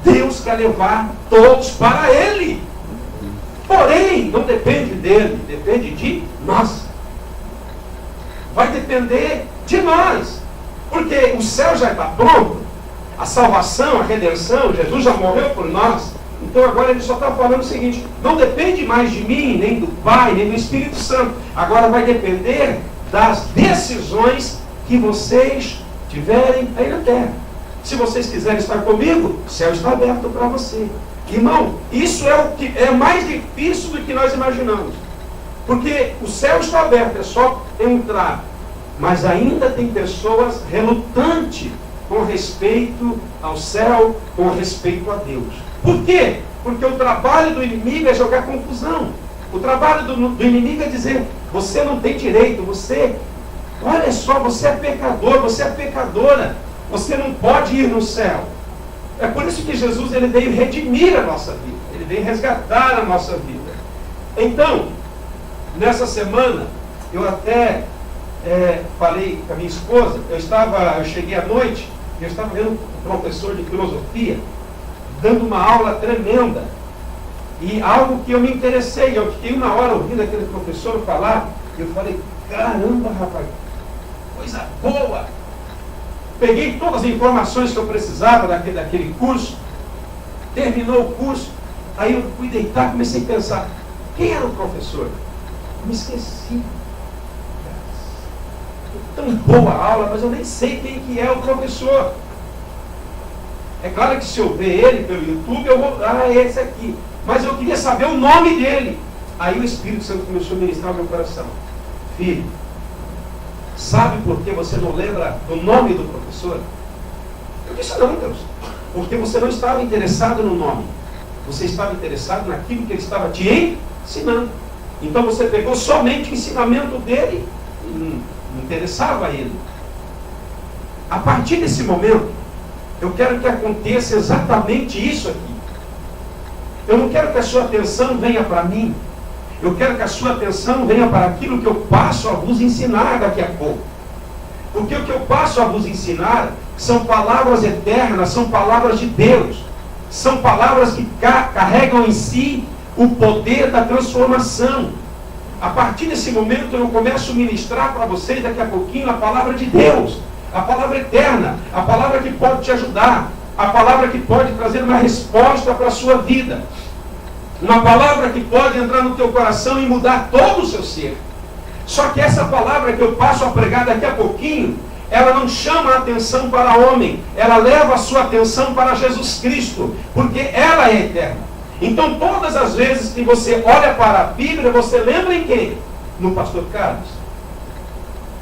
Deus quer levar todos para Ele. Porém, não depende dele, depende de nós. Vai depender de nós. Porque o céu já está pronto. A salvação, a redenção, Jesus já morreu por nós. Então agora ele só está falando o seguinte: não depende mais de mim, nem do Pai, nem do Espírito Santo. Agora vai depender das decisões que vocês tiverem aí na terra. Se vocês quiserem estar comigo, o céu está aberto para você. Irmão, isso é o que é mais difícil do que nós imaginamos. Porque o céu está aberto, é só entrar. Mas ainda tem pessoas relutantes com respeito ao céu, com respeito a Deus. Por quê? Porque o trabalho do inimigo é jogar confusão. O trabalho do inimigo é dizer: você não tem direito, olha só, você é pecador, você é pecadora, você não pode ir no céu. É por isso que Jesus ele veio redimir a nossa vida, ele veio resgatar a nossa vida. Então, nessa semana, eu até falei com a minha esposa, eu cheguei à noite, eu estava vendo um professor de filosofia, dando uma aula tremenda, e algo que eu me interessei, eu fiquei uma hora ouvindo aquele professor falar, e eu falei: caramba, rapaz, coisa boa! Peguei todas as informações que eu precisava daquele curso, terminou o curso, aí eu fui deitar, comecei a pensar: quem era o professor? Eu me esqueci. Tão boa a aula, mas eu nem sei quem que é o professor. É claro que se eu ver ele pelo YouTube, eu vou, é esse aqui. Mas eu queria saber o nome dele. Aí o Espírito Santo começou a ministrar no meu coração: filho, sabe por que você não lembra do nome do professor? Eu disse: não, Deus, porque você não estava interessado no nome. Você estava interessado naquilo que ele estava te ensinando. Então você pegou somente o ensinamento dele e não interessava a ele. A partir desse momento, eu quero que aconteça exatamente isso aqui. Eu não quero que a sua atenção venha para mim. Eu quero que a sua atenção venha para aquilo que eu passo a vos ensinar daqui a pouco. Porque o que eu passo a vos ensinar são palavras eternas, são palavras de Deus. São palavras que carregam em si o poder da transformação. A partir desse momento eu começo a ministrar para vocês daqui a pouquinho a palavra de Deus. A palavra eterna, a palavra que pode te ajudar, a palavra que pode trazer uma resposta para a sua vida. Uma palavra que pode entrar no teu coração e mudar todo o seu ser. Só que essa palavra que eu passo a pregar daqui a pouquinho, ela não chama a atenção para o homem, ela leva a sua atenção para Jesus Cristo, porque ela é eterna. Então todas as vezes que você olha para a Bíblia, você lembra em quem? No pastor Carlos?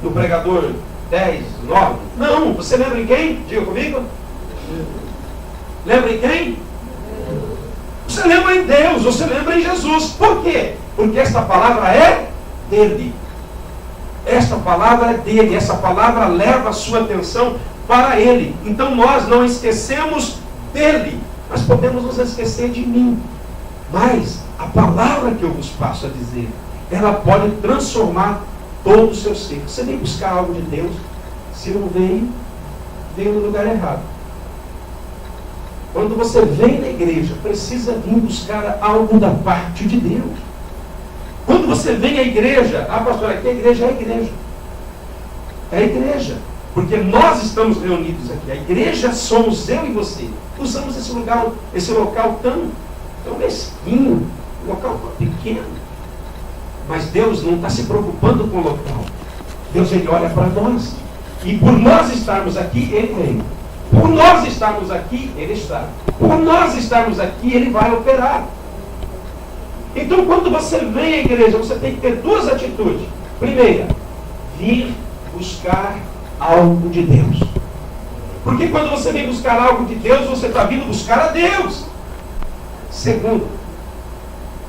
No pregador 10, 9? Não, você lembra em quem? Diga comigo. Lembra em quem? Você lembra em Deus, você lembra em Jesus. Por quê? Porque esta palavra é dele. Esta palavra é dele. Essa palavra leva a sua atenção para ele. Então nós não esquecemos dele. Nós podemos nos esquecer de mim. Mas a palavra que eu vos passo a dizer, ela pode transformar todo o seu ser. Você vem buscar algo de Deus, se não veio no lugar errado. Quando você vem na igreja, precisa vir buscar algo da parte de Deus. Quando você vem à igreja, pastor, aqui a igreja é a igreja. É a igreja. Porque nós estamos reunidos aqui. A igreja somos eu e você. Usamos esse local tão mesquinho, um local tão pequeno. Mas Deus não está se preocupando com o local. Deus, ele olha para nós. E por nós estarmos aqui, ele vem. Por nós estarmos aqui, ele está. Por nós estarmos aqui, ele vai operar. Então, quando você vem à igreja, você tem que ter duas atitudes. Primeira, vir buscar algo de Deus. Porque quando você vem buscar algo de Deus, você está vindo buscar a Deus. Segundo,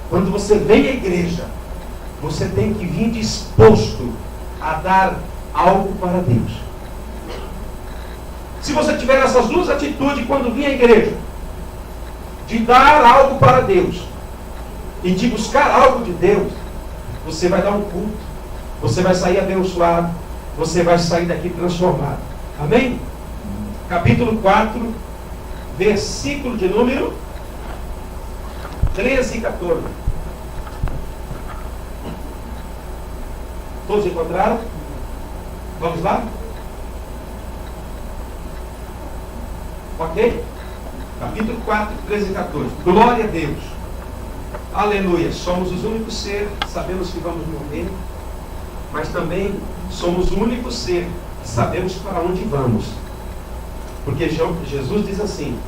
quando você vem à igreja, você tem que vir disposto a dar algo para Deus. Se você tiver essas duas atitudes quando vir à igreja, de dar algo para Deus e de buscar algo de Deus, você vai dar um culto, você vai sair abençoado, você vai sair daqui transformado. Amém? Capítulo 4, versículo de número 13 e 14. Todos encontraram? Vamos lá? Ok? Capítulo 4, 13 e 14. Glória a Deus. Aleluia. Somos os únicos seres, sabemos que vamos morrer, mas também somos o único ser que sabemos para onde vamos. Porque Jesus diz assim: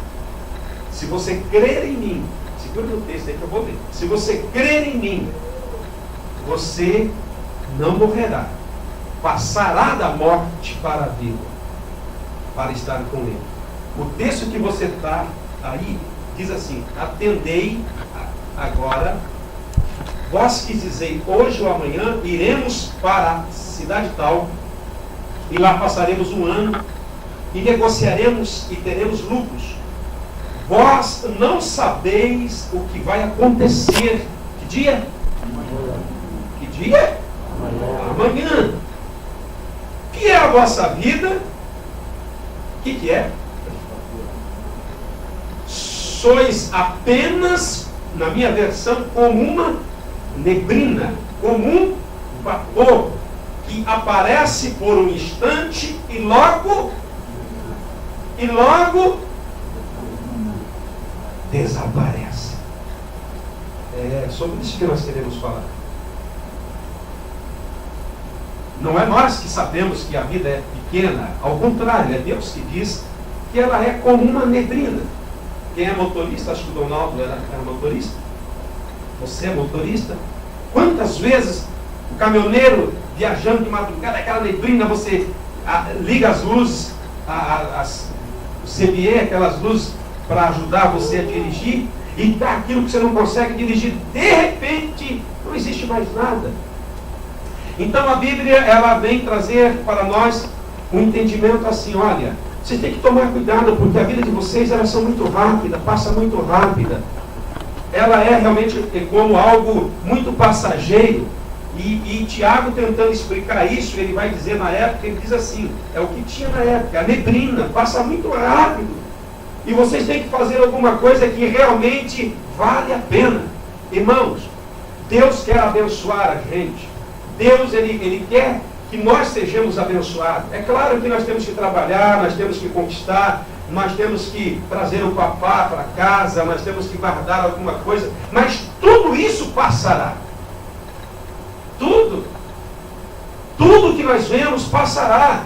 se você crer em mim, segura no texto aí que eu vou ler. Se você crer em mim, você não morrerá, passará da morte para a vida, para estar com Ele. O texto que você está aí diz assim: atendei agora, vós que dizei hoje ou amanhã iremos para a cidade tal, e lá passaremos um ano, e negociaremos e teremos lucros. Vós não sabeis o que vai acontecer. Que dia? Que dia? Amanhã. O que é a vossa vida? O que é? Sois apenas, na minha versão, como uma neblina, como um vapor que aparece por um instante e logo desaparece. É sobre isso que nós queremos falar. Não é nós que sabemos que a vida é pequena, ao contrário, é Deus que diz que ela é como uma neblina. Quem é motorista, acho que o Donaldo era motorista. Você é motorista? Quantas vezes o caminhoneiro viajando de madrugada, aquela neblina, você liga as luzes, o CBE, aquelas luzes para ajudar você a dirigir, e dá aquilo que você não consegue dirigir, de repente não existe mais nada. Então a Bíblia, ela vem trazer para nós um entendimento assim: olha, vocês têm que tomar cuidado, porque a vida de vocês, elas são muito rápida, passa muito rápida. Ela é realmente como algo muito passageiro. E Tiago, tentando explicar isso, ele vai dizer na época, ele diz assim: é o que tinha na época, a neblina, passa muito rápido. E vocês têm que fazer alguma coisa que realmente vale a pena. Irmãos, Deus quer abençoar a gente. Deus, ele quer que nós sejamos abençoados. É claro que nós temos que trabalhar, nós temos que conquistar, nós temos que trazer o papá para casa, nós temos que guardar alguma coisa, mas tudo isso passará. Tudo que nós vemos passará.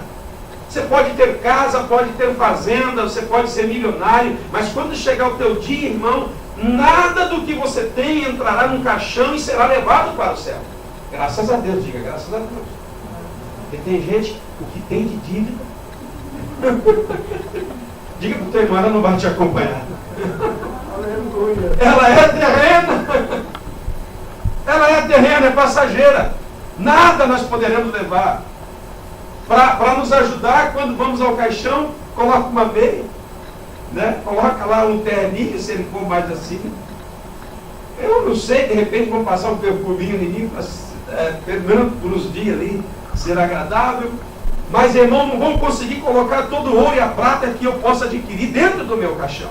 Você pode ter casa, pode ter fazenda, você pode ser milionário, mas quando chegar o teu dia, irmão, nada do que você tem entrará num caixão e será levado para o céu. Graças a Deus, diga graças a Deus. Porque tem gente, o que tem de dívida, diga para o teu irmão, ela não vai te acompanhar. Ela é terrena. Ela é terrena, é passageira. Nada nós poderemos levar. Para nos ajudar, quando vamos ao caixão, coloca uma meia, né? Coloca lá um terninho, se ele for mais assim. Eu não sei, de repente vão passar um perfuminho em mim, pelo menos por uns dias ali, ser agradável. Mas, irmão, não vão conseguir colocar todo o ouro e a prata que eu possa adquirir dentro do meu caixão.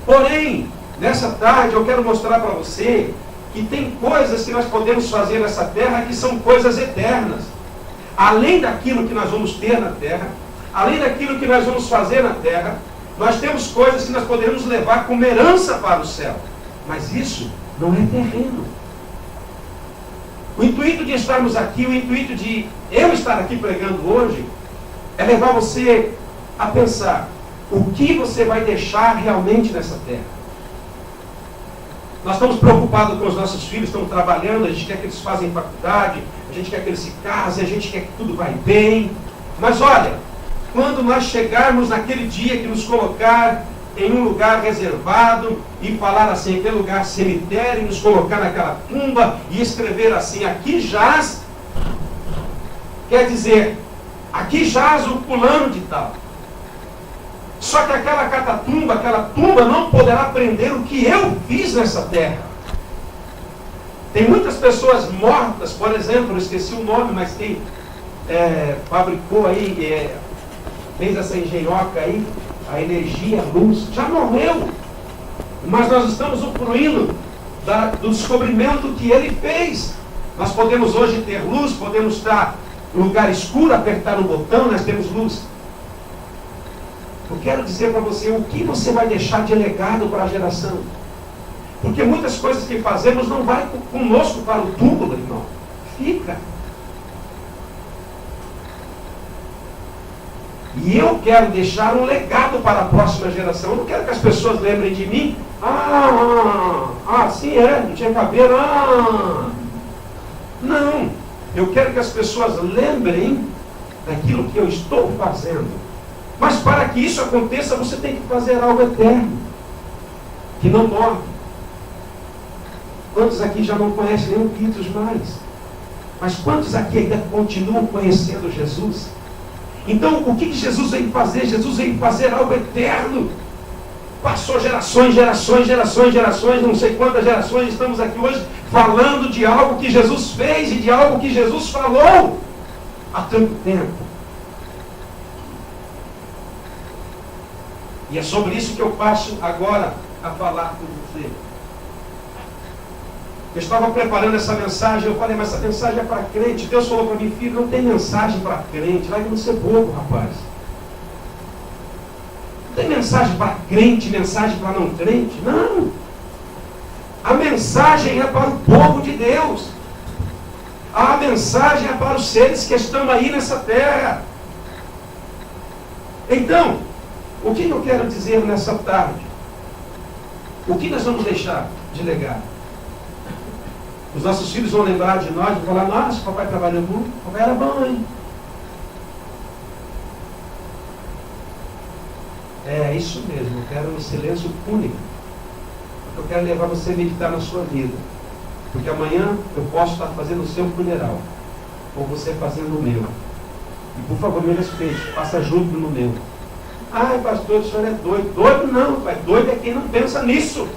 Porém, nessa tarde eu quero mostrar para você que tem coisas que nós podemos fazer nessa terra que são coisas eternas. Além daquilo que nós vamos ter na terra, além daquilo que nós vamos fazer na terra, nós temos coisas que nós podemos levar como herança para o céu. Mas isso não é terreno. O intuito de estarmos aqui, o intuito de eu estar aqui pregando hoje, é levar você a pensar o que você vai deixar realmente nessa terra. Nós estamos preocupados com os nossos filhos, estamos trabalhando, a gente quer que eles façam faculdade, a gente quer que eles se casem, a gente quer que tudo vai bem. Mas olha, quando nós chegarmos naquele dia que nos colocar em um lugar reservado e falar assim, aquele lugar cemitério, e nos colocar naquela tumba e escrever assim, aqui jaz, quer dizer, aqui jaz o fulano de tal. Só que aquela catatumba, aquela tumba não poderá prender o que eu fiz nessa terra. Tem muitas pessoas mortas, por exemplo, eu esqueci o nome, mas quem fabricou aí, fez essa engenhoca aí, a energia, a luz, já morreu. Mas nós estamos usufruindo do descobrimento que ele fez. Nós podemos hoje ter luz, podemos estar em lugar escuro, apertar um botão, nós temos luz. Eu quero dizer para você, o que você vai deixar de legado para a geração? Porque muitas coisas que fazemos não vai conosco para o túmulo, irmão. Fica. E eu quero deixar um legado para a próxima geração. Eu não quero que as pessoas lembrem de mim. Sim é, não tinha cabelo. Não. Eu quero que as pessoas lembrem daquilo que eu estou fazendo. Mas para que isso aconteça, você tem que fazer algo eterno, que não morre. Quantos aqui já não conhecem nem o Beatles mais? Mas quantos aqui ainda continuam conhecendo Jesus? Então, o que Jesus veio fazer? Jesus veio fazer algo eterno. Passou gerações, não sei quantas gerações, estamos aqui hoje falando de algo que Jesus fez e de algo que Jesus falou há tanto tempo. E é sobre isso que eu passo agora a falar com você. Eu estava preparando essa mensagem, eu falei, mas essa mensagem é para crente. Deus falou para mim, filho, não tem mensagem para crente, vai não ser bobo, rapaz. Não tem mensagem para crente, mensagem para não crente, não. A mensagem é para o povo de Deus. A mensagem é para os seres que estão aí nessa terra. Então, o que eu quero dizer nessa tarde? O que nós vamos deixar de legado? Os nossos filhos vão lembrar de nós, vão falar, nossa, papai trabalhou muito, papai era bom, hein? É isso mesmo, eu quero um silêncio único. Eu quero levar você a meditar na sua vida. Porque amanhã eu posso estar fazendo o seu funeral, ou você fazendo o meu. E por favor, me respeite, faça junto no meu. Ai, pastor, o senhor é doido. Doido não, pai. Doido é quem não pensa nisso.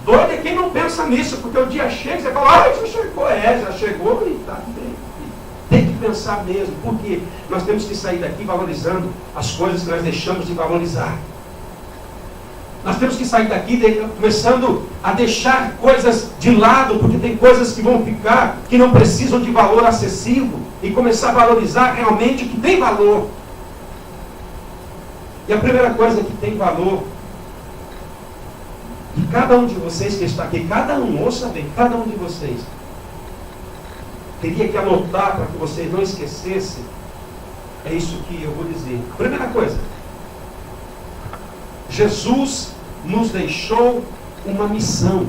Doido é quem não pensa nisso, porque o dia chega e você fala, já chegou, já chegou e está bem. Tem que pensar mesmo, porque nós temos que sair daqui valorizando as coisas que nós deixamos de valorizar. Nós temos que sair daqui começando a deixar coisas de lado, porque tem coisas que vão ficar, que não precisam de valor acessível, e começar a valorizar realmente o que tem valor. E a primeira coisa que tem valor, e cada um de vocês que está aqui, cada um, ouça bem, cada um de vocês, teria que anotar para que vocês não esquecessem, é isso que eu vou dizer. Primeira coisa, Jesus nos deixou uma missão.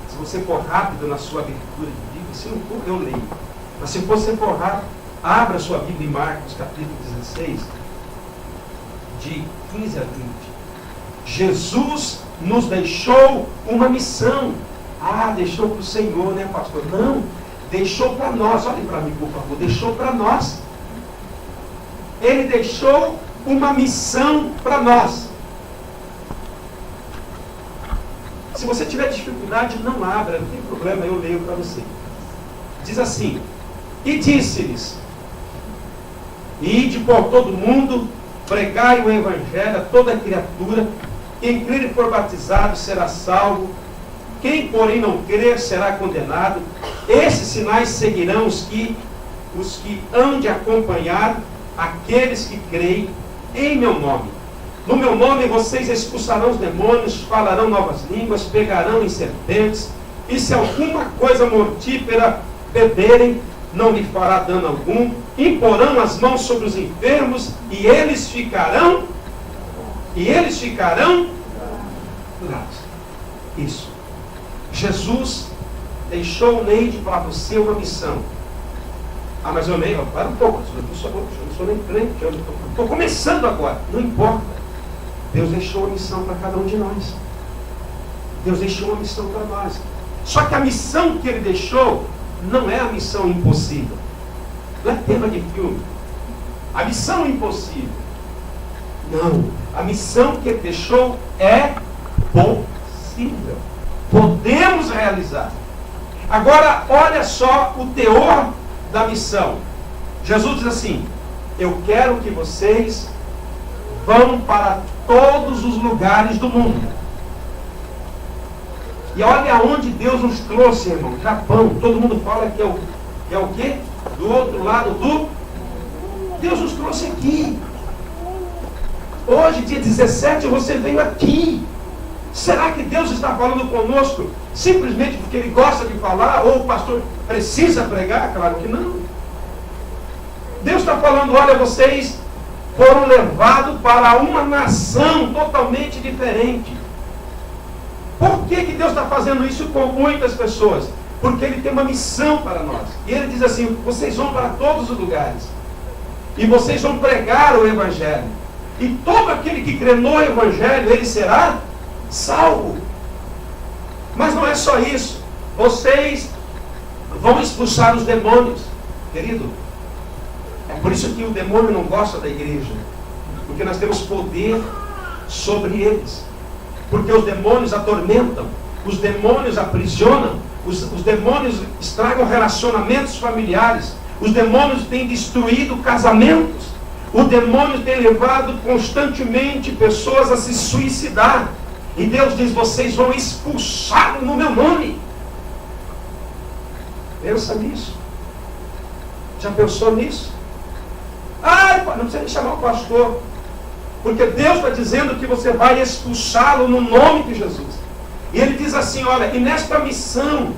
Se você for rápido na sua leitura de Bíblia, se não for, eu leio. Mas se você for rápido, abra sua Bíblia em Marcos capítulo 16, de 15 a 20. Jesus nos deixou uma missão. Deixou para o Senhor, né, pastor? Não, deixou para nós. Olhem para mim, por favor. Deixou para nós. Ele deixou uma missão para nós. Se você tiver dificuldade, não abra, não tem problema, eu leio para você. Diz assim: e disse-lhes: ide por todo mundo, pregai o evangelho a toda criatura. Quem crer e for batizado será salvo. Quem, porém, não crer será condenado. Esses sinais seguirão os que hão de acompanhar aqueles que creem em meu nome. No meu nome vocês expulsarão os demônios, falarão novas línguas, pegarão em serpentes, e se alguma coisa mortífera beberem, não lhe fará dano algum. Imporão as mãos sobre os enfermos, e eles ficarão curados. Isso. Jesus deixou Neide para você uma missão. Mas eu nem, para um pouco, eu não sou nem crente, eu estou começando agora. Não importa. Deus deixou uma missão para cada um de nós. Deus deixou uma missão para nós. Só que a missão que Ele deixou não é a missão impossível. Não é tema de filme. A missão impossível. Não. A missão que Ele deixou é possível. Podemos realizar. Agora, olha só o teor da missão. Jesus diz assim: eu quero que vocês vão para todos os lugares do mundo. E olha aonde Deus nos trouxe, irmão. Japão. Todo mundo fala que é o quê? Do outro lado do... Deus nos trouxe aqui. Hoje, dia 17, você veio aqui. Será que Deus está falando conosco simplesmente porque Ele gosta de falar? Ou o pastor precisa pregar? Claro que não. Deus está falando, olha, vocês foram levados para uma nação totalmente diferente. Por que Deus está fazendo isso com muitas pessoas? Porque Ele tem uma missão para nós. E Ele diz assim, vocês vão para todos os lugares. E vocês vão pregar o Evangelho. E todo aquele que crê no Evangelho, ele será salvo. Mas não é só isso. Vocês vão expulsar os demônios. Querido, é por isso que o demônio não gosta da igreja. Porque nós temos poder sobre eles. Porque os demônios atormentam, os demônios aprisionam, os demônios estragam relacionamentos familiares, os demônios têm destruído casamentos, o demônio tem levado constantemente pessoas a se suicidar. E Deus diz, vocês vão expulsá-lo no meu nome. Pensa nisso. Já pensou nisso? Ai, não precisa nem chamar o pastor. Porque Deus está dizendo que você vai expulsá-lo no nome de Jesus. E Ele diz assim, olha, e nesta missão,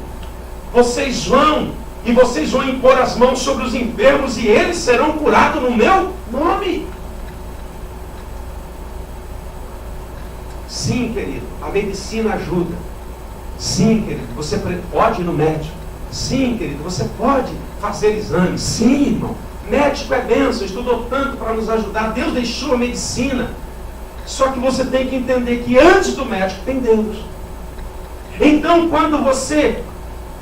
vocês vão impor as mãos sobre os enfermos e eles serão curados no meu nome. Sim, querido, a medicina ajuda. Sim, querido, você pode ir no médico. Sim, querido, você pode fazer exames. Sim, irmão. Médico é bênção, estudou tanto para nos ajudar. Deus deixou a medicina. Só que você tem que entender que antes do médico tem Deus. Então, quando você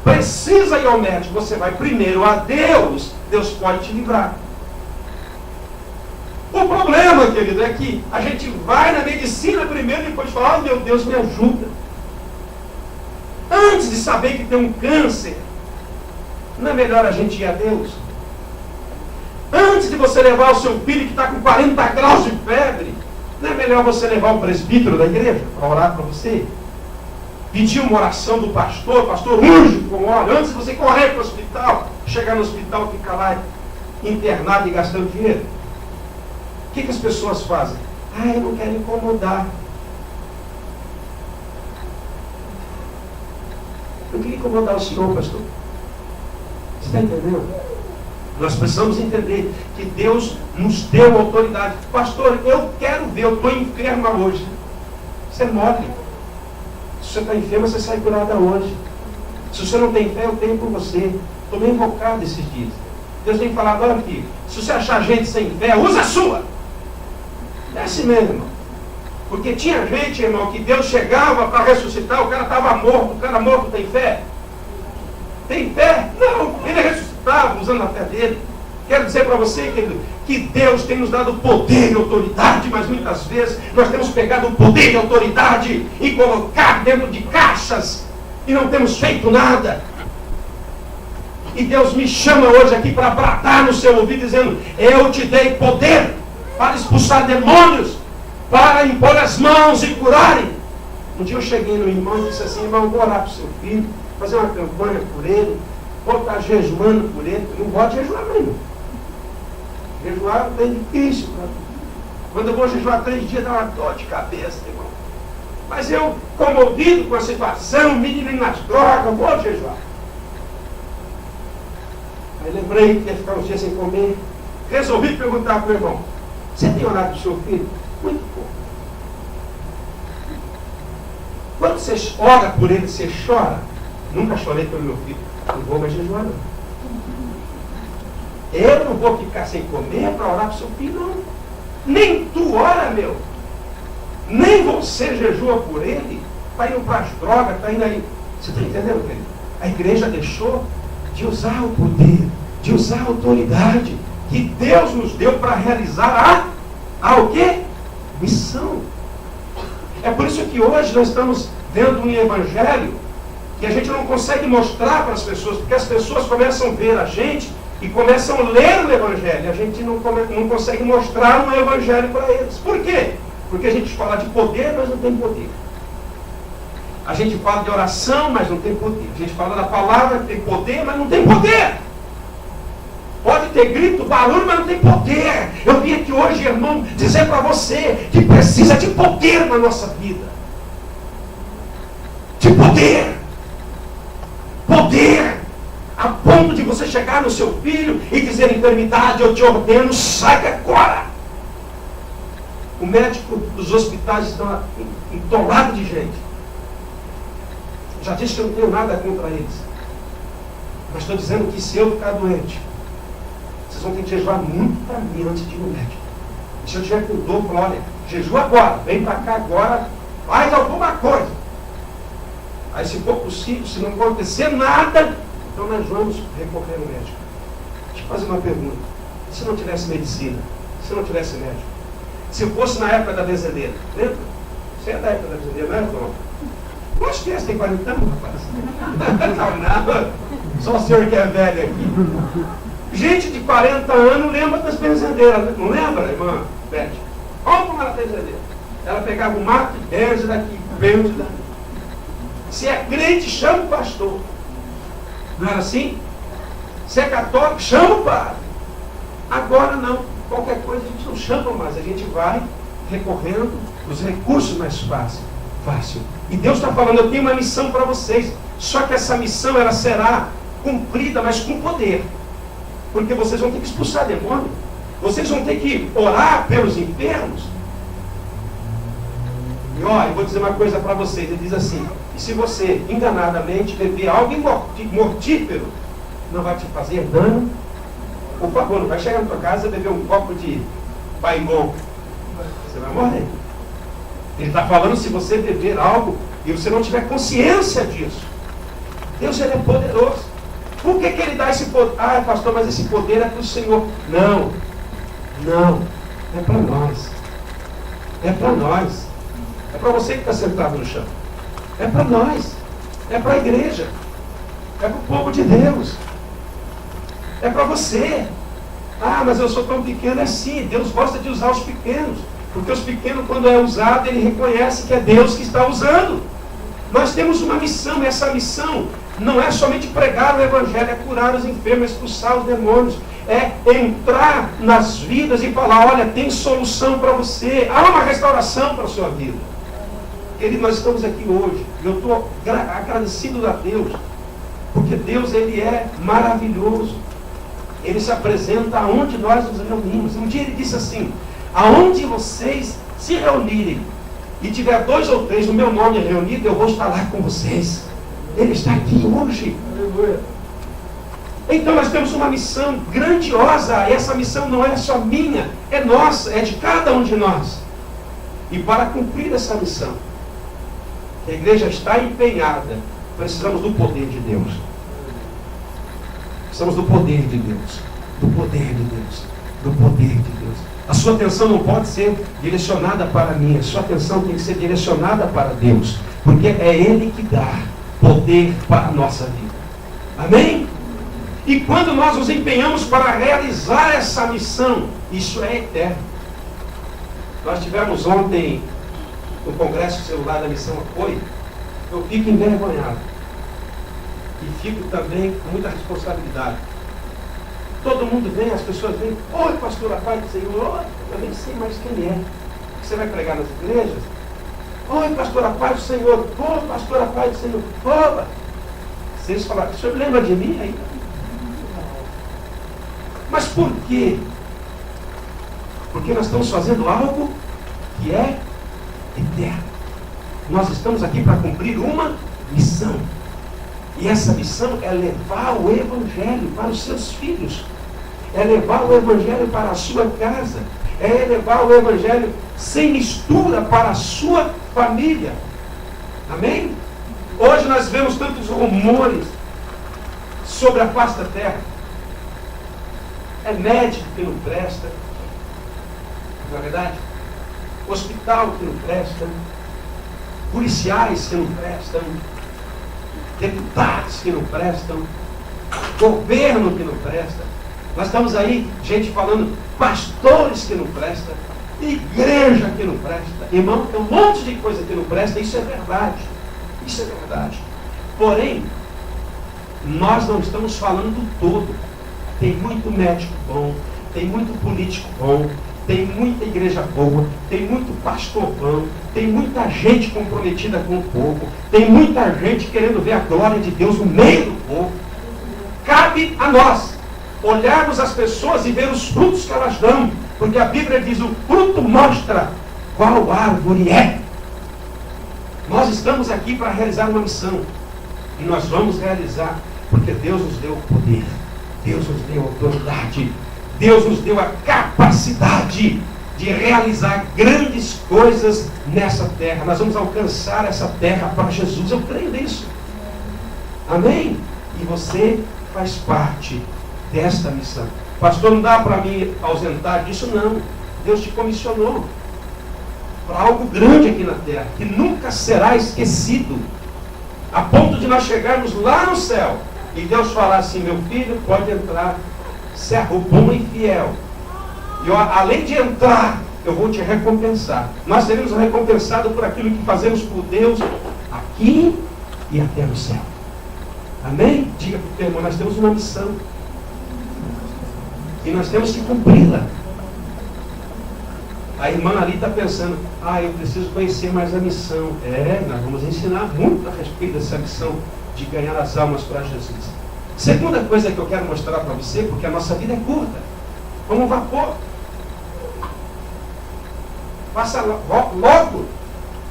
precisa ir ao médico, você vai primeiro a Deus. Deus pode te livrar. O problema, querido, é que a gente vai na medicina primeiro e depois fala, oh, meu Deus, me ajuda. Antes de saber que tem um câncer, não é melhor a gente ir a Deus? Antes de você levar o seu filho que está com 40 graus de febre, não é melhor você levar o presbítero da igreja para orar para você? Pedir uma oração do pastor unge com óleo, antes de você correr para o hospital, chegar no hospital e ficar lá internado e gastando dinheiro. O que as pessoas fazem? Ah, eu não quero incomodar. Eu queria incomodar o senhor, pastor. Você está entendendo? Nós precisamos entender que Deus nos deu autoridade. Pastor, eu quero ver, eu estou enferma hoje. Você morre. Se você está enferma, você sai curada hoje. Se você não tem fé, eu tenho por você. Estou meio invocado esses dias. Deus tem falado, olha filho, se você achar gente sem fé, usa a sua. É assim mesmo, irmão. Porque tinha gente, irmão, que Deus chegava para ressuscitar, o cara estava morto. O cara morto tem fé? Tem fé? Não, ele ressuscitava usando a fé dele. Quero dizer para você, querido, que Deus tem nos dado poder e autoridade, mas muitas vezes nós temos pegado o poder e autoridade e colocado dentro de caixas e não temos feito nada. E Deus me chama hoje aqui para bradar no seu ouvido, dizendo, eu te dei poder para expulsar demônios, para impor as mãos e curarem. Um dia eu cheguei no irmão e disse assim, irmão, vou orar para o seu filho, fazer uma campanha por ele, vou estar jejuando por ele. Eu não gosto de jejuar mesmo. Jejuar é difícil. Quando eu vou jejuar 3 dias, dá uma dor de cabeça, irmão. Mas eu, comovido com a situação, menino nas drogas, vou jejuar. Aí lembrei que ia ficar uns dias sem comer. Resolvi perguntar para o irmão, você tem orado para o seu filho? Muito pouco. Quando você ora por ele, você chora? Nunca chorei pelo meu filho. Não vou mais jejuar, não. Eu não vou ficar sem comer para orar para o seu filho, não. Nem tu ora, meu. Nem você jejua por ele. Está indo para as drogas, está indo aí. Você está entendendo, querido? A igreja deixou de usar o poder, de usar a autoridade que Deus nos deu para realizar a o quê? Missão. É por isso que hoje nós estamos vendo um evangelho que a gente não consegue mostrar para as pessoas, porque as pessoas começam a ver a gente e começam a ler o Evangelho. A gente não consegue mostrar um Evangelho para eles. Por quê? Porque a gente fala de poder, mas não tem poder. A gente fala de oração, mas não tem poder. A gente fala da palavra, tem poder, mas não tem poder. Pode ter grito, barulho, mas não tem poder. Eu vim aqui hoje, irmão, dizer para você que precisa de poder na nossa vida. De poder. Poder. A ponto de você chegar no seu filho e dizer: enfermidade, eu te ordeno, sai agora. O médico dos hospitais está entolado de gente. Já disse que eu não tenho nada contra eles. Mas estou dizendo que se eu ficar doente, vocês vão ter que jejuar muito para mim antes de ir no médico. E se eu tiver com dor, falar: olha, jejua agora, vem para cá agora, faz alguma coisa. Aí, se for possível, se não acontecer nada, então nós vamos recorrer ao médico. Deixa eu fazer uma pergunta. E se não tivesse medicina? Se não tivesse médico? Se fosse na época da benzedeira, lembra? Você é da época da benzedeira, não é, Tom? Acho que esse tem 40 anos, rapaz. Não, só o senhor que é velho aqui. Gente de 40 anos lembra das benzedeiras, não lembra, irmã Beth? Olha como era a benzedeira. Ela pegava o mato e benze daqui, benze daqui. Se é crente, chama o pastor. Não era assim? Se é católico, chama o padre. Agora não. Qualquer coisa a gente não chama mais. A gente vai recorrendo os recursos mais fácil. E Deus está falando: eu tenho uma missão para vocês. Só que essa missão ela será cumprida, mas com poder. Porque vocês vão ter que expulsar demônio. Vocês vão ter que orar pelos enfermos. E ó, eu vou dizer uma coisa para vocês. Ele diz assim: e se você enganadamente beber algo mortífero, não vai te fazer dano? Por favor, não vai chegar na tua casa e beber um copo de Baygon. Você vai morrer. Ele está falando: se você beber algo e você não tiver consciência disso. Deus, ele é poderoso. Por que ele dá esse poder? Ah, pastor, mas esse poder é para o Senhor. Não. É para nós. É para nós. É para você que está sentado no chão. É para nós. É para a igreja. É para o povo de Deus. É para você. Ah, mas eu sou tão pequeno. É sim. Deus gosta de usar os pequenos. Porque os pequenos, quando é usado, ele reconhece que é Deus que está usando. Nós temos uma missão. E essa missão não é somente pregar o Evangelho, é curar os enfermos, expulsar os demônios. É entrar nas vidas e falar: olha, tem solução para você. Há uma restauração para a sua vida. Querido, nós estamos aqui hoje. E eu estou agradecido a Deus. Porque Deus, ele é maravilhoso. Ele se apresenta aonde nós nos reunimos. Um dia ele disse assim: aonde vocês se reunirem e tiver 2 ou 3 no meu nome reunido, eu vou estar lá com vocês. Ele está aqui hoje. Então nós temos uma missão grandiosa. E essa missão não é só minha, é nossa, é de cada um de nós. E para cumprir essa missão, que a igreja está empenhada, precisamos do poder de Deus. Precisamos do poder de Deus. Do poder de Deus. Do poder de Deus. A sua atenção não pode ser direcionada para mim. A sua atenção tem que ser direcionada para Deus. Porque é Ele que dá poder para a nossa vida. Amém? E quando nós nos empenhamos para realizar essa missão, isso é eterno. Nós tivemos ontem no Congresso Celular da Missão Apoio. Eu fico envergonhado. E fico também com muita responsabilidade. Todo mundo vem, as pessoas vêm: oi, pastor, a paz do Senhor. Eu nem sei mais quem é. Você vai pregar nas igrejas? Oi, pastor, a paz do Senhor. Ô, pastor, a paz do Senhor. Opa! Vocês falaram: o senhor lembra de mim aí? Mas por quê? Porque nós estamos fazendo algo que é eterno. Nós estamos aqui para cumprir uma missão. E essa missão é levar o Evangelho para os seus filhos. É levar o Evangelho para a sua casa. É levar o Evangelho sem mistura para a sua família. Amém? Hoje nós vemos tantos rumores sobre a face da terra. É médico que não presta. Não é verdade? Hospital que não presta. Policiais que não prestam. Deputados que não prestam. Governo que não presta. Nós estamos aí, gente falando, pastores que não prestam, igreja que não presta. Irmão, tem um monte de coisa que não presta, isso é verdade. Isso é verdade. Porém, nós não estamos falando do todo. Tem muito médico bom, tem muito político bom, tem muita igreja boa, tem muito pastor bom, tem muita gente comprometida com o povo, tem muita gente querendo ver a glória de Deus no meio do povo. Cabe a nós olharmos as pessoas e ver os frutos que elas dão, porque a Bíblia diz: o fruto mostra qual árvore é. Nós estamos aqui para realizar uma missão, e nós vamos realizar porque Deus nos deu o poder, Deus nos deu a autoridade, Deus nos deu a capacidade de realizar grandes coisas nessa terra. Nós vamos alcançar essa terra para Jesus. Eu creio nisso. Amém? E você faz parte desta missão. Pastor, não dá para mim ausentar disso? Não. Deus te comissionou para algo grande aqui na terra, que nunca será esquecido, a ponto de nós chegarmos lá no céu e Deus falar assim: meu filho, pode entrar, servo bom e fiel. E eu, além de entrar, eu vou te recompensar. Nós seremos recompensados por aquilo que fazemos por Deus aqui e até no céu. Amém? Diga para o teu irmão: nós temos uma missão e nós temos que cumpri-la. A irmã ali está pensando: eu preciso conhecer mais a missão. Nós vamos ensinar muito a respeito dessa missão de ganhar as almas para Jesus. Segunda coisa que eu quero mostrar para você, porque a nossa vida é curta, como um vapor. Passa logo.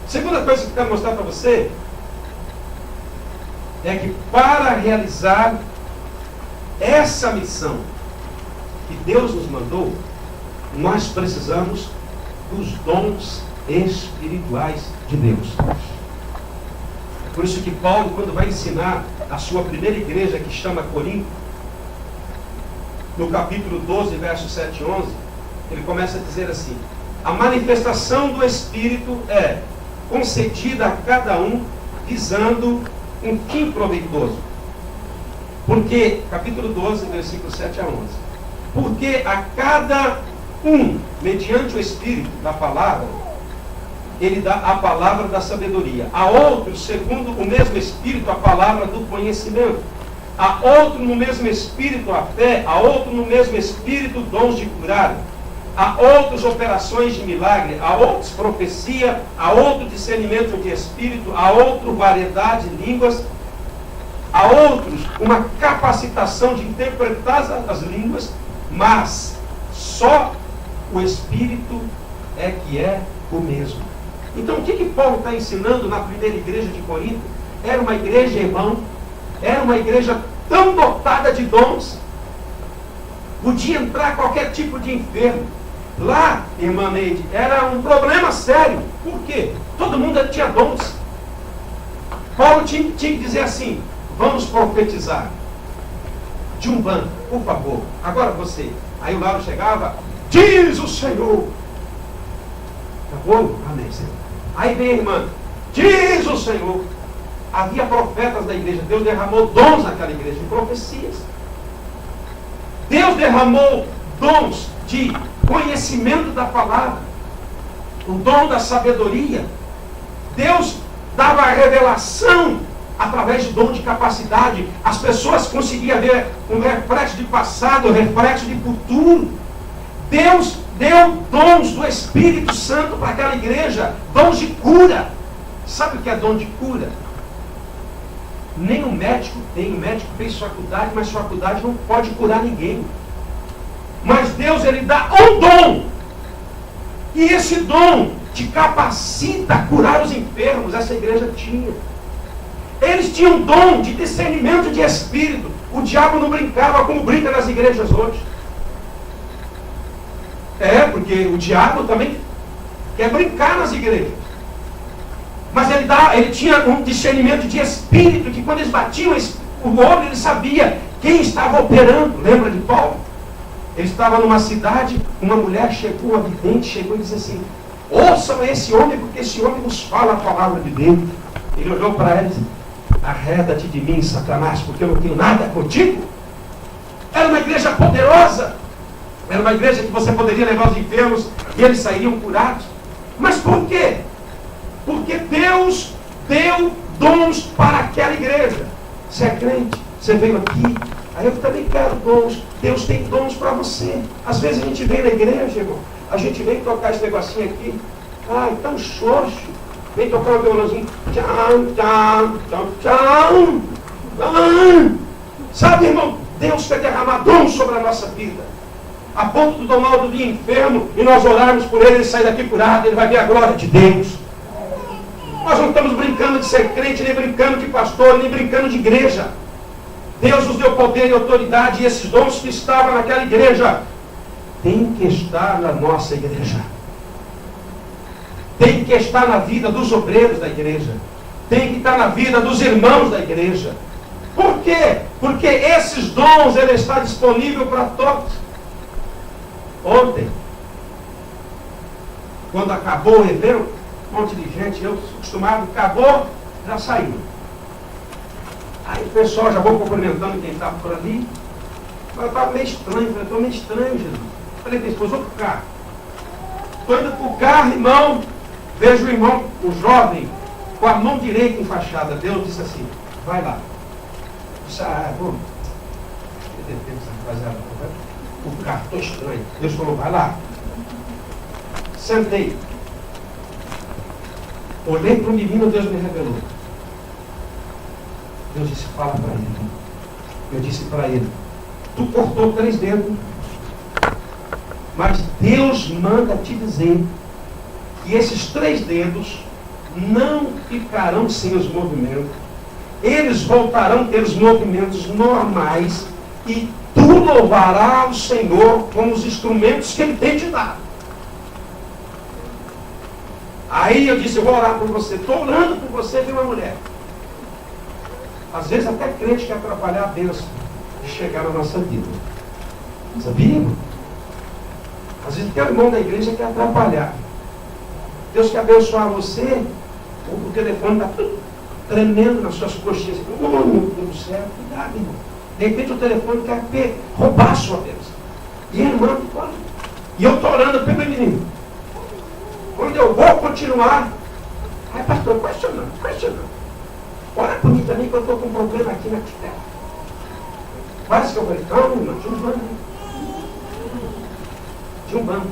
Segunda coisa que eu quero mostrar para você é que para realizar essa missão que Deus nos mandou, nós precisamos dos dons espirituais de Deus. É por isso que Paulo, quando vai ensinar a sua primeira igreja, que chama Corinto, no capítulo 12, versos 7 e 11, ele começa a dizer assim: a manifestação do Espírito é concedida a cada um visando um fim proveitoso. Porque, capítulo 12, versículos 7 a 11, porque a cada um, mediante o Espírito da palavra, ele dá a palavra da sabedoria. A outro, segundo o mesmo Espírito, a palavra do conhecimento. A outro, no mesmo Espírito, a fé. A outro, no mesmo Espírito, dons de curar. A outros, operações de milagre. A outros, profecia. A outro, discernimento de Espírito. A outro, variedade de línguas. A outros, uma capacitação de interpretar as línguas. Mas só o Espírito é que é o mesmo. Então, o que Paulo está ensinando na primeira igreja de Corinto? Era uma igreja, irmão, era uma igreja tão dotada de dons, podia entrar qualquer tipo de enfermo. Lá, irmã Neide, era um problema sério. Por quê? Todo mundo tinha dons. Paulo tinha que dizer assim: vamos profetizar. De um banco, por favor, agora você. Aí o Lauro chegava: diz o Senhor. Tá bom? Amém, Senhor. Aí vem a irmã: diz o Senhor. Havia profetas da igreja. Deus derramou dons naquela igreja de profecias. Deus derramou dons de conhecimento da palavra, o dom da sabedoria. Deus dava a revelação através de dom de capacidade. As pessoas conseguiam ver um reflexo de passado, um reflexo de futuro. Deus deu dons do Espírito Santo para aquela igreja, dons de cura. Sabe o que é dom de cura? Nem o médico tem. O médico fez faculdade, mas faculdade não pode curar ninguém. Mas Deus, ele dá um dom, e esse dom te capacita a curar os enfermos. Essa igreja tinha. Eles tinham dom de discernimento de espírito. O diabo não brincava como brinca nas igrejas hoje. Porque o diabo também quer brincar nas igrejas. Mas ele tinha um discernimento de espírito, que quando eles batiam o olho, ele sabia quem estava operando. Lembra de Paulo? Ele estava numa cidade, uma mulher chegou, uma vidente, chegou e disse assim: ouçam esse homem, porque esse homem nos fala a palavra de Deus. Ele olhou para ela e disse: arreda-te de mim, Satanás, porque eu não tenho nada contigo. Era uma igreja poderosa. Era uma igreja que você poderia levar os enfermos e eles sairiam curados. Mas por quê? Porque Deus deu dons para aquela igreja. Você é crente, você veio aqui, aí eu também quero dons. Deus tem dons para você. Às vezes a gente vem na igreja, irmão, a gente vem tocar esse negocinho aqui, ai, tão xoxo. Vem tocar um violãozinho, tchau, tchau, tchau, tchau. Sabe, irmão, Deus quer derramar dons sobre a nossa vida. A ponto do Donaldo vir enfermo e nós orarmos por ele sair daqui curado, ele vai ver a glória de Deus. Nós não estamos brincando de ser crente, nem brincando de pastor, nem brincando de igreja. Deus nos deu poder e autoridade, e esses dons que estavam naquela igreja tem que estar na nossa igreja. Tem que estar na vida dos obreiros da igreja. Tem que estar na vida dos irmãos da igreja. Por quê? Porque esses dons, ele está disponível para todos. Ontem, quando acabou o evento, um monte de gente, eu acostumado, acabou, já saiu. Aí o pessoal, já vou cumprimentando quem estava por ali. Mas eu estava meio estranho, falei, estou meio estranho, Jesus. Falei, minha esposa, vou para o carro. Estou indo para o carro, irmão, vejo o irmão, o jovem, com a mão direita enfaixada. Deus disse assim, vai lá. Eu disse, vou. Eu tentei essa rapaziada, o carro, estou estranho. Deus falou, vai lá. Sentei. Olhei para o menino, Deus me revelou. Deus disse, fala para ele. Eu disse para ele, tu cortou 3 dedos, mas Deus manda te dizer que esses 3 dedos não ficarão sem os movimentos. Eles voltarão a ter os movimentos normais e tu louvarás o Senhor com os instrumentos que Ele tem te dado. Aí eu disse, eu vou orar por você. Estou orando por você, viu, uma mulher. Às vezes até crente quer atrapalhar a bênção de chegar na nossa vida. Sabia, irmão? Às vezes até o irmão da igreja quer atrapalhar. Deus quer abençoar você, o telefone está tudo tremendo nas suas coxinhas. Meu Deus do céu, cuidado, irmão. De repente o telefone quer roubar a sua bênção. E a irmã, e eu estou orando pelo menino. Quando eu vou continuar, aí pastor, questionando. Ora por mim também que eu estou com um problema aqui na costela. Quase que eu falei, calma, irmão, tinha um banco. Tinha um banco.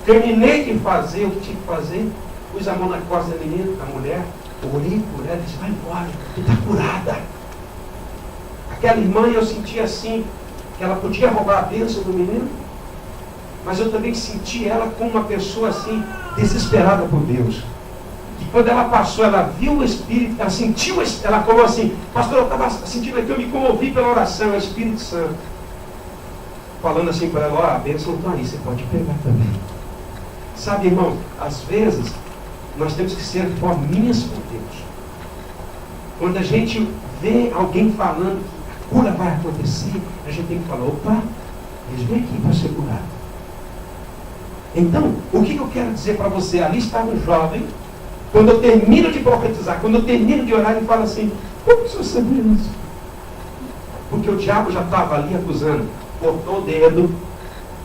Terminei de fazer o que tinha que fazer, pus a mão na costa da menina, da mulher, orei por ela e disse, vai embora, tu está curada. Aquela irmã, eu senti assim, que ela podia roubar a bênção do menino, mas eu também senti ela como uma pessoa assim, desesperada por Deus. E quando ela passou, ela viu o Espírito, ela sentiu, ela falou assim, pastor, eu estava sentindo aqui, eu me comovi pela oração, é o Espírito Santo. Falando assim para ela, ó, a bênção está aí, você pode pegar também. Sabe, irmão, às vezes, nós temos que ser forminhas com Deus. Quando a gente vê alguém falando que a cura vai acontecer, a gente tem que falar, opa, eles vêm aqui para ser curado. Então, o que eu quero dizer para você? Ali está um jovem, quando eu termino de profetizar, quando eu termino de orar, ele fala assim, como você sabia isso? Porque o diabo já estava ali acusando, cortou o dedo,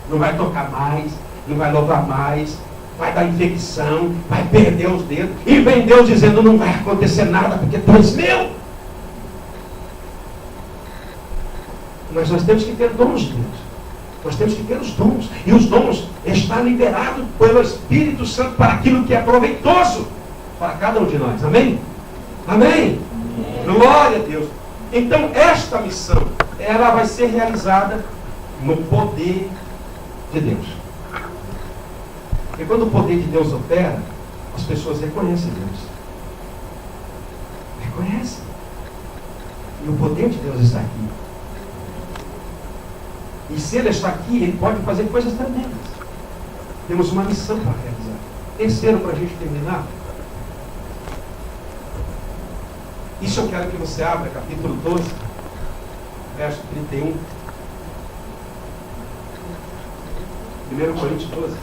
não vai tocar mais, não vai louvar mais, vai dar infecção, vai perder os dedos, e vem Deus dizendo, não vai acontecer nada, porque tu és meu. Mas nós temos que ter dons de Deus. Nós temos que ter os dons. E os dons estão liberados pelo Espírito Santo para aquilo que é proveitoso para cada um de nós. Amém? Amém? Glória a Deus. Então, esta missão, ela vai ser realizada no poder de Deus. Porque quando o poder de Deus opera, as pessoas reconhecem Deus. Reconhecem. E o poder de Deus está aqui. E se Ele está aqui, Ele pode fazer coisas tremendas. Temos uma missão para realizar. Terceiro, para a gente terminar. Isso eu quero que você abra, capítulo 12, verso 31. 1 Coríntios 12.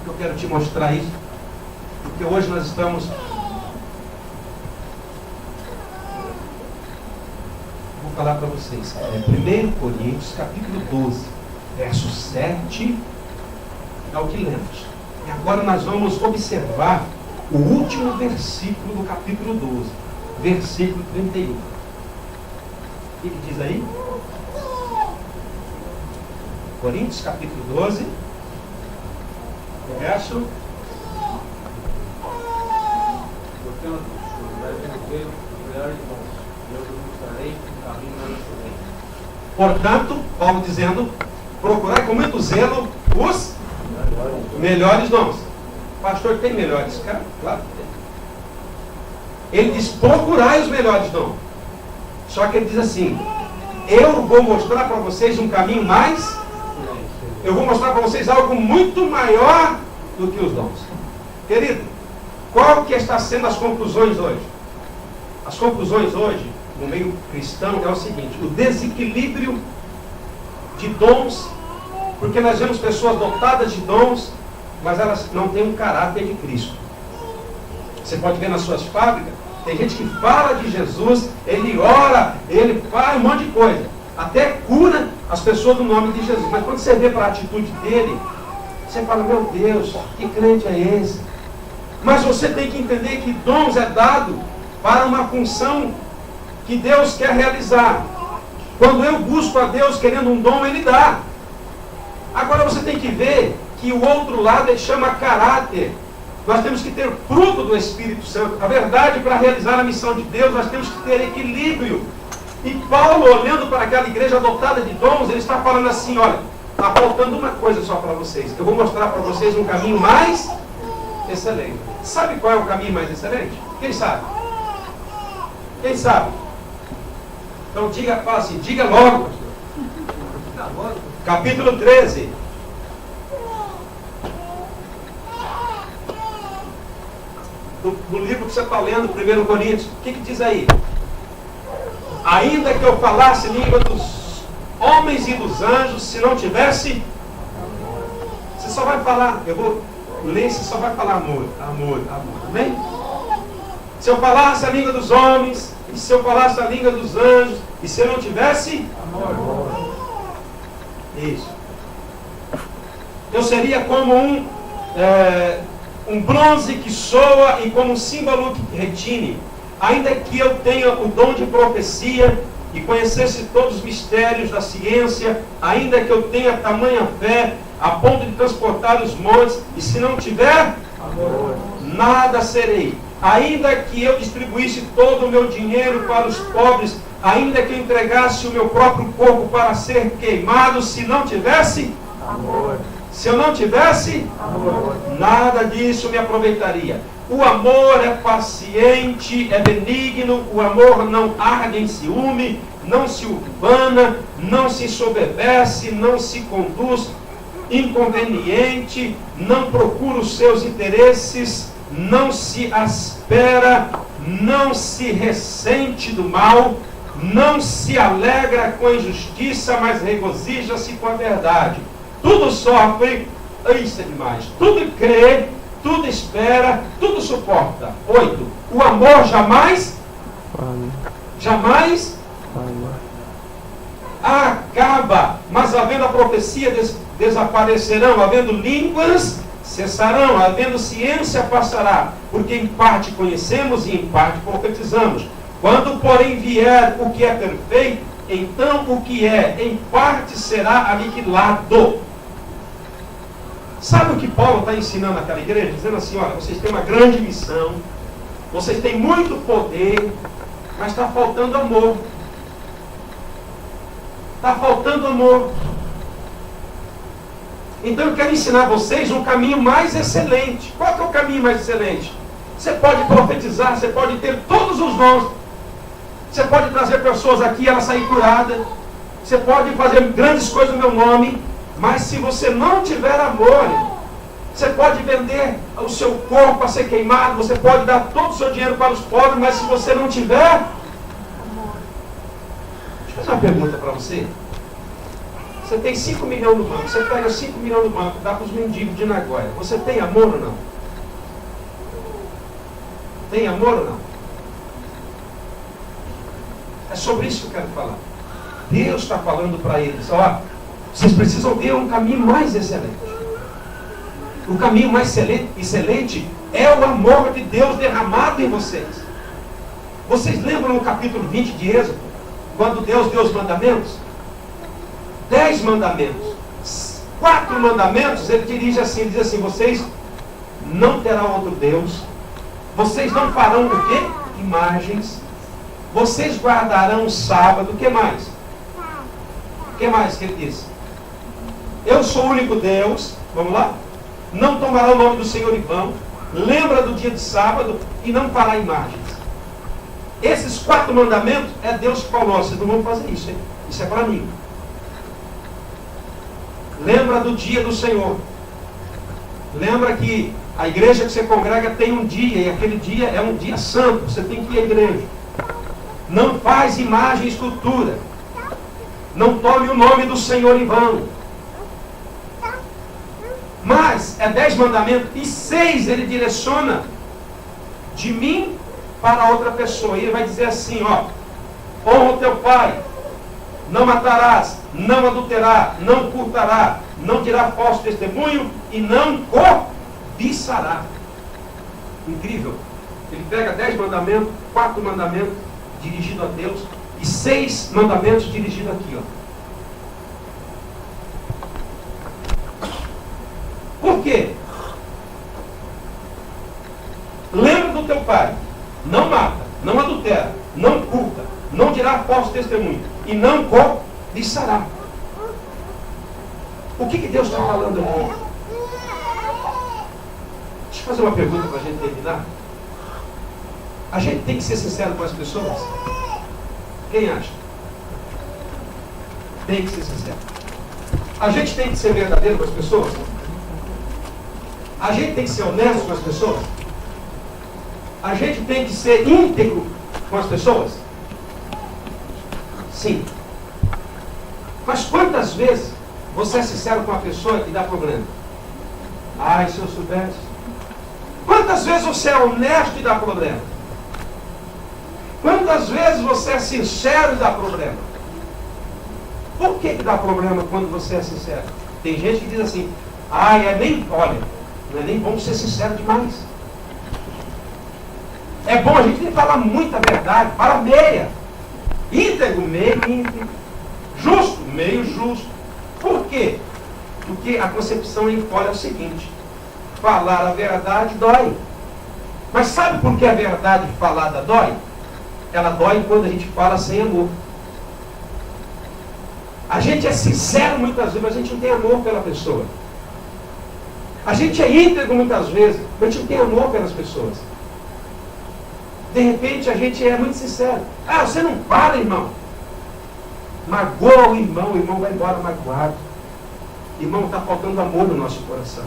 Eu quero te mostrar isso. Porque hoje nós estamos... Vou falar para vocês. É 1 Coríntios, capítulo 12, verso 7, é o que lemos. E agora nós vamos observar o último versículo do capítulo 12, versículo 31. O que diz aí? Coríntios, capítulo 12, verso... Portanto, devem ver os melhores dons, e eu vos mostrarei um caminho mais excelente. Portanto, Paulo dizendo, procurar com muito zelo os melhores dons. Pastor, tem melhores? Cara, claro que tem. Ele diz, procurai os melhores dons. Só que ele diz assim, eu vou mostrar para vocês um caminho mais... Eu vou mostrar para vocês algo muito maior do que os dons. Querido, qual que está sendo as conclusões hoje? As conclusões hoje, no meio cristão, é o seguinte: o desequilíbrio de dons, porque nós vemos pessoas dotadas de dons, mas elas não têm um caráter de Cristo. Você pode ver nas suas fábricas, tem gente que fala de Jesus, ele ora, ele faz um monte de coisa, até cura as pessoas do nome de Jesus. Mas quando você vê para a atitude dele, você fala, meu Deus, que crente é esse? Mas você tem que entender que dons é dado para uma função que Deus quer realizar. Quando eu busco a Deus querendo um dom, Ele dá. Agora você tem que ver que o outro lado ele chama caráter. Nós temos que ter fruto do Espírito Santo. A verdade, para realizar a missão de Deus, nós temos que ter equilíbrio. E Paulo, olhando para aquela igreja dotada de dons, ele está falando assim, olha, está faltando uma coisa só para vocês. Eu vou mostrar para vocês um caminho mais excelente. Sabe qual é o caminho mais excelente? Quem sabe? Quem sabe? Então diga, fala assim, diga logo, pastor. Capítulo 13. Do livro que você está lendo, 1 Coríntios. O que diz aí? Ainda que eu falasse língua dos homens e dos anjos, se não tivesse, você só vai falar, eu vou ler, você só vai falar amor, amor, amor, amém? Se eu falasse a língua dos homens, e se eu falasse a língua dos anjos, e se eu não tivesse amor, isso, eu seria como um bronze que soa e como um símbolo que retine. Ainda que eu tenha o dom de profecia e conhecesse todos os mistérios da ciência, ainda que eu tenha tamanha fé a ponto de transportar os montes, e se não tiver amor, nada serei. Ainda que eu distribuísse todo o meu dinheiro para os pobres, ainda que eu entregasse o meu próprio corpo para ser queimado, se não tivesse amor, se eu não tivesse amor, nada disso me aproveitaria. O amor é paciente, é benigno, o amor não arde em ciúme, não se ufana, não se ensoberbece, não se conduz inconveniente, não procura os seus interesses, não se aspera, não se ressente do mal, não se alegra com a injustiça, mas regozija-se com a verdade. Tudo sofre, isso é demais, tudo crê, tudo espera, tudo suporta. 8. O amor jamais acaba, mas havendo a profecia desaparecerão, havendo línguas cessarão, havendo ciência passará, porque em parte conhecemos e em parte profetizamos. Quando porém vier o que é perfeito, então o que é em parte será aniquilado. Sabe o que Paulo está ensinando àquela igreja? Dizendo assim, olha, vocês têm uma grande missão, vocês têm muito poder, mas está faltando amor. Está faltando amor. Então eu quero ensinar vocês um caminho mais excelente. Qual que é o caminho mais excelente? Você pode profetizar, você pode ter todos os dons, você pode trazer pessoas aqui e elas saírem curadas, você pode fazer grandes coisas no meu nome, mas se você não tiver amor, você pode vender o seu corpo para ser queimado, você pode dar todo o seu dinheiro para os pobres, mas se você não tiver amor. Deixa eu fazer uma pergunta para você. Você tem 5 milhões no banco, você pega 5 milhões no banco, dá para os mendigos de Nagoya. Você tem amor ou não? Tem amor ou não? É sobre isso que eu quero falar. Deus está falando para eles, ó, vocês precisam ter um caminho mais excelente. O caminho mais excelente é o amor de Deus derramado em vocês. Vocês lembram no capítulo 20 de Êxodo, quando Deus deu os mandamentos? 10 mandamentos. 4 mandamentos, ele dirige assim, ele diz assim, vocês não terão outro Deus, vocês não farão o quê? Imagens, vocês guardarão o sábado, o que mais? O que mais que ele diz? Eu sou o único Deus, vamos lá? Não tomará o nome do Senhor em vão, lembra do dia de sábado e não fará imagens. Esses 4 mandamentos é Deus que falou, vocês não vão fazer isso, hein? Isso é para mim. Lembra do dia do Senhor. Lembra que a igreja que você congrega tem um dia, e aquele dia é um dia santo, você tem que ir à igreja. Não faz imagem e escultura. Não tome o nome do Senhor em vão. Mas é 10 mandamentos, e 6 ele direciona de mim para outra pessoa. E ele vai dizer assim, ó, honra o teu pai, não matarás, não adulterarás, não furtarás, não dirá falso testemunho e não cobiçará. Incrível. Ele pega 10 mandamentos, 4 mandamentos dirigidos a Deus e 6 mandamentos dirigidos aqui, ó. Por quê? Lembra do teu pai, não mata, não adultera, não furta, não dirá falso testemunho e não cobiçará. O que Deus está falando aqui? Deixa eu fazer uma pergunta para a gente terminar. A gente tem que ser sincero com as pessoas? Quem acha? Tem que ser sincero. A gente tem que ser verdadeiro com as pessoas? A gente tem que ser honesto com as pessoas? A gente tem que ser íntegro com as pessoas? Sim. Mas quantas vezes você é sincero com uma pessoa e dá problema? Ai, se eu soubesse. Quantas vezes você é honesto e dá problema? Quantas vezes você é sincero e dá problema? Por que dá problema quando você é sincero? Tem gente que diz assim, olha, não é nem bom ser sincero demais. É bom a gente falar muita verdade, fala meia. Íntegro, meio íntegro. Justo, meio justo. Por quê? Porque a concepção em fora é o seguinte, falar a verdade dói. Mas sabe por que a verdade falada dói? Ela dói quando a gente fala sem amor. A gente é sincero muitas vezes, mas a gente não tem amor pela pessoa. A gente é íntegro muitas vezes, mas a gente não tem amor pelas pessoas. De repente a gente é muito sincero. Você não para, irmão. Magoa o irmão vai embora magoado. Irmão, está faltando amor no nosso coração.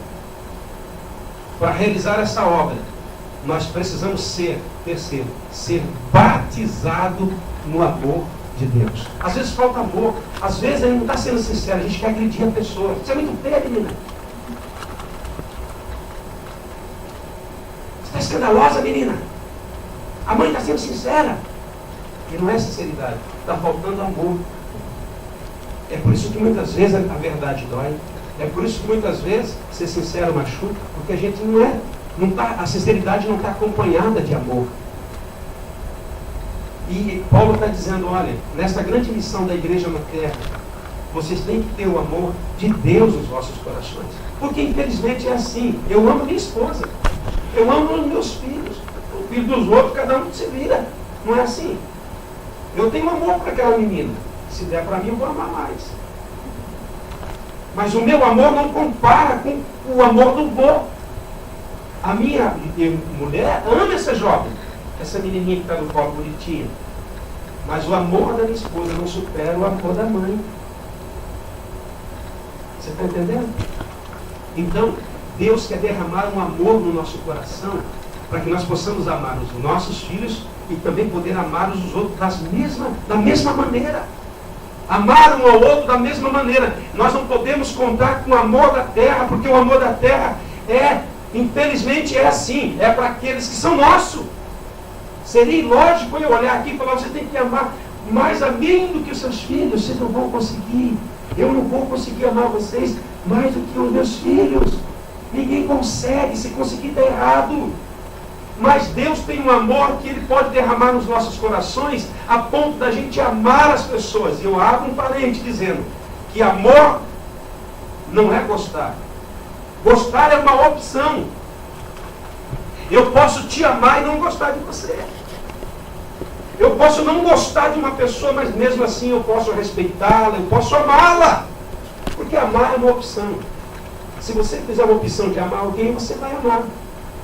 Para realizar essa obra, nós precisamos ser batizado no amor de Deus. Às vezes falta amor, às vezes a gente não está sendo sincero, a gente quer agredir a pessoa. Isso é muito feio, menina. Você está escandalosa, menina. A mãe está sendo sincera. E não é sinceridade, está faltando amor. É por isso que muitas vezes a verdade dói. É por isso que muitas vezes ser sincero machuca, porque a gente a sinceridade não está acompanhada de amor. E Paulo está dizendo, olha, nessa grande missão da igreja na terra, vocês têm que ter o amor de Deus nos vossos corações. Porque infelizmente é assim. Eu amo minha esposa. Eu amo os meus filhos. O filho dos outros, cada um se vira. Não é assim. Eu tenho amor para aquela menina. Se der para mim, eu vou amar mais. Mas o meu amor não compara com o amor do vô. A minha mulher ama essa jovem, essa menininha que está no colo bonitinha. Mas o amor da minha esposa não supera o amor da mãe. Você está entendendo? Então, Deus quer derramar um amor no nosso coração para que nós possamos amar os nossos filhos e também poder amar os outros da mesma maneira. Amar um ao outro da mesma maneira. Nós não podemos contar com o amor da terra, porque o amor da terra infelizmente é assim, é para aqueles que são nossos. Seria ilógico eu olhar aqui e falar, você tem que amar mais a mim do que os seus filhos, vocês não vão conseguir. Eu não vou conseguir amar vocês mais do que os meus filhos. Ninguém consegue, se conseguir está errado. Mas Deus tem um amor que Ele pode derramar nos nossos corações a ponto da gente amar as pessoas. E eu abro um parente dizendo que amor não é gostar. Gostar é uma opção. Eu posso te amar e não gostar de você. Eu posso não gostar de uma pessoa, mas mesmo assim eu posso respeitá-la, eu posso amá-la. Porque amar é uma opção. Se você fizer uma opção de amar alguém, você vai amar.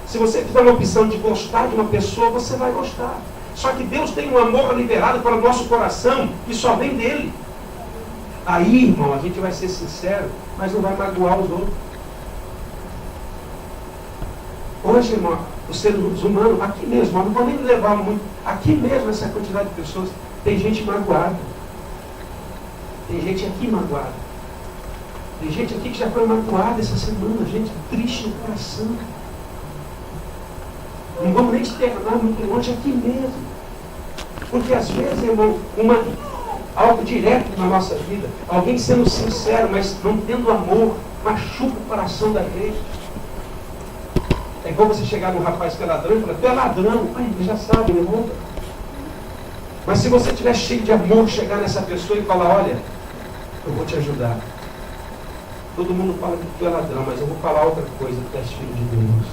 Se você fizer uma opção de gostar de uma pessoa, você vai gostar. Só que Deus tem um amor liberado para o nosso coração que só vem dele. Aí, irmão, a gente vai ser sincero, mas não vai magoar os outros. Hoje, irmão, os seres humanos, aqui mesmo, não vou nem levar muito, aqui mesmo, essa quantidade de pessoas, tem gente magoada. Tem gente aqui magoada. Tem gente aqui que já foi magoada essa semana, gente triste no coração. Não vamos nem externar muito longe, aqui mesmo. Porque às vezes, irmão, algo direto na nossa vida, alguém sendo sincero, mas não tendo amor, machuca o coração da gente. É igual você chegar num rapaz que é ladrão e falar, tu é ladrão. Ai, ele já sabe, meu irmão. Mas se você estiver cheio de amor, chegar nessa pessoa e falar, olha, eu vou te ajudar. Todo mundo fala que tu é ladrão, mas eu vou falar outra coisa, tu és filho de Deus.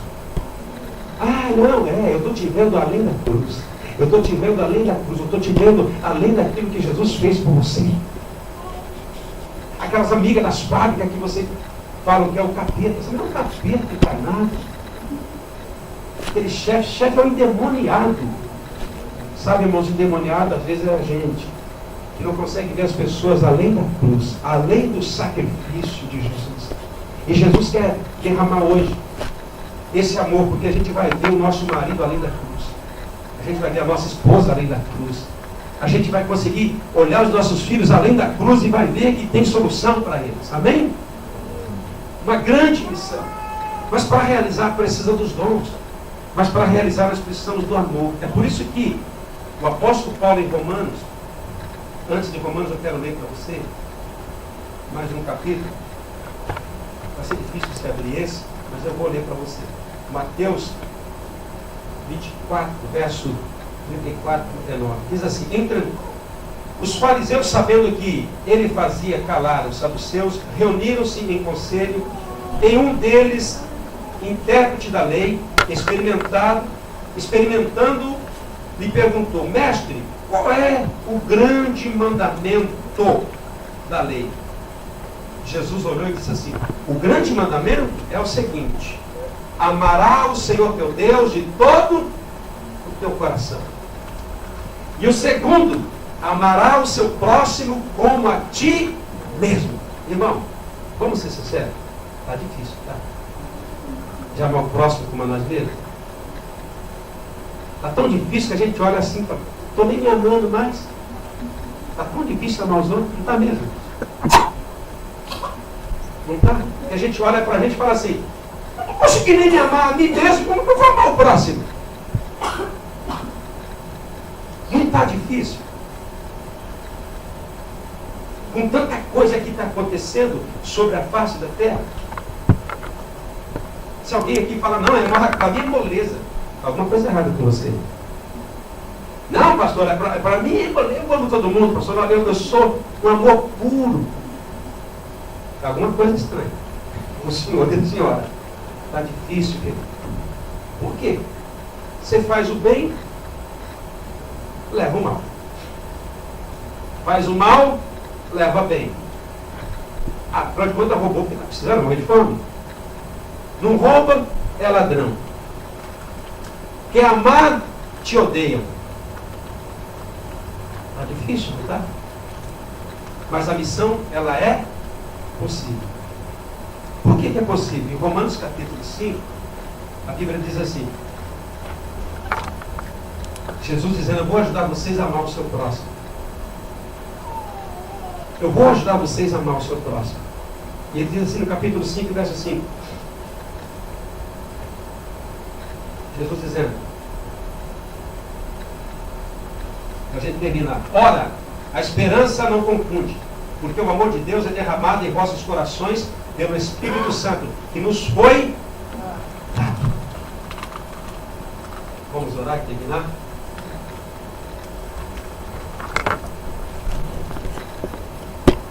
Ah, não, eu estou te vendo além da cruz. Eu estou te vendo além da cruz. Eu estou te vendo além daquilo que Jesus fez por você. Aquelas amigas das fábricas que você fala que é o capeta. Você não é um capeta encarnado. Aquele chefe é um endemoniado. Sabe, irmãos, endemoniado às vezes é a gente que não consegue ver as pessoas além da cruz, além do sacrifício de Jesus. E Jesus quer derramar hoje esse amor, porque a gente vai ver o nosso marido além da cruz. A gente vai ver a nossa esposa além da cruz. A gente vai conseguir olhar os nossos filhos além da cruz e vai ver que tem solução para eles. Amém? Uma grande missão. Mas para realizar precisa dos dons. Mas para realizar nós precisamos do amor. É por isso que o apóstolo Paulo em Romanos, antes de Romanos eu quero ler para você mais um capítulo. Vai ser difícil você abrir esse, mas eu vou ler para você. Mateus 24, verso 34 e 39. Diz assim: os fariseus, sabendo que ele fazia calar os saduceus, reuniram-se em conselho, e um deles, intérprete da lei, experimentando, lhe perguntou: mestre, qual é o grande mandamento da lei? Jesus olhou e disse assim: o grande mandamento é o seguinte: amará o Senhor teu Deus de todo o teu coração. E o segundo, amará o seu próximo como a ti mesmo. Irmão, vamos ser sinceros? Está difícil, tá? De amar o próximo como a nós mesmos? Está tão difícil que a gente olha assim e fala: estou nem me amando mais. Está tão difícil amar os outros? Não está mesmo? Não está? Porque a gente olha para a gente e fala assim: eu não consegui nem me amar a mim mesmo, como que eu vou amar o próximo? Não está difícil? Com tanta coisa que está acontecendo sobre a face da terra. Se alguém aqui fala: não, para mim é moleza, alguma coisa errada com você. Não, pastor, para mim é moleza, eu amo todo mundo, pastor, olha, eu sou um amor puro. Alguma coisa estranha. O senhor e a senhora. Está difícil, querido. Por quê? Você faz o bem, leva o mal. Faz o mal, leva bem. Afinal de contas, roubou porque está precisando, morrer de fome. Não rouba, é ladrão. Quer amar, te odeiam. Está difícil, não está? Mas a missão, ela é possível. Por que é possível? Em Romanos capítulo 5, a Bíblia diz assim: Jesus dizendo: eu vou ajudar vocês a amar o seu próximo. Eu vou ajudar vocês a amar o seu próximo. E ele diz assim no capítulo 5, verso 5. Jesus dizendo: A gente termina. Ora, a esperança não confunde, porque o amor de Deus é derramado em vossos corações pelo Espírito Santo, que nos foi dado. Vamos orar e terminar?